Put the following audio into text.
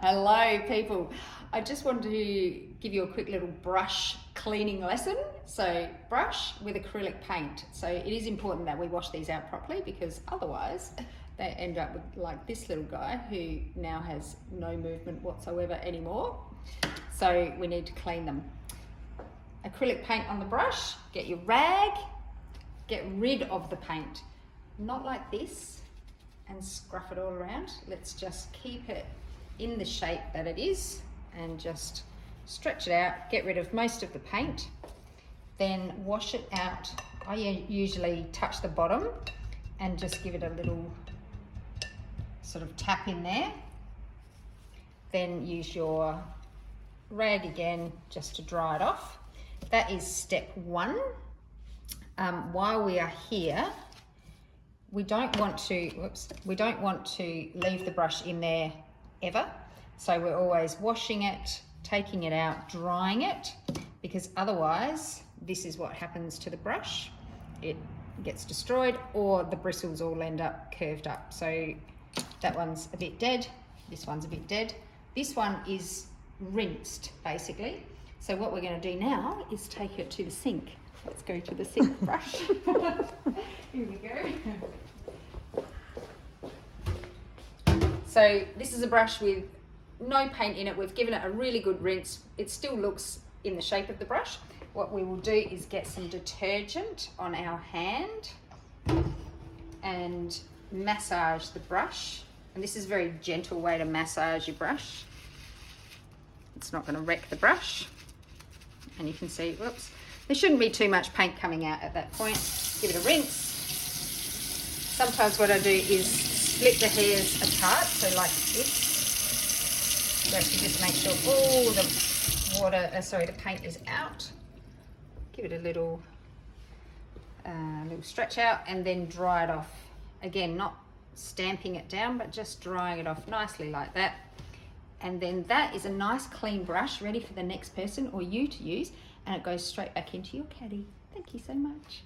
Hello people, I just wanted to give you a quick little brush cleaning lesson. So brush with acrylic paint. So it is important that we wash these out properly, because otherwise they end up with like this little guy who now has no movement whatsoever anymore. So we need to clean them. Acrylic paint on the brush, get your rag, get rid of the paint. Not like this and scruff it all around. Let's just keep it in the shape that it is and just stretch it out, get rid of most of the paint, then wash it out. I usually touch the bottom and just give it a little sort of tap in there. Then use your rag again just to dry it off. That is step one. While we are here, we don't want to leave the brush in there ever. So we're always washing it, taking it out, drying it, because otherwise this is what happens to the brush. It gets destroyed, or the bristles all end up curved up. So that one's a bit dead, this one's a bit dead. This one is rinsed basically. So what we're going to do now is take it to the sink. Let's go to the sink brush. Here we go. So this is a brush with no paint in it. We've given it a really good rinse. It still looks in the shape of the brush. What we will do is get some detergent on our hand and massage the brush. And this is a very gentle way to massage your brush. It's not going to wreck the brush. And you can see, whoops, there shouldn't be too much paint coming out at that point. Give it a rinse. Sometimes what I do is split the hairs apart, so like this. So to just make sure all the paint is out. Give it a little stretch out and then dry it off. Again, not stamping it down, but just drying it off nicely like that. And then that is a nice clean brush ready for the next person or you to use, and it goes straight back into your caddy. Thank you so much.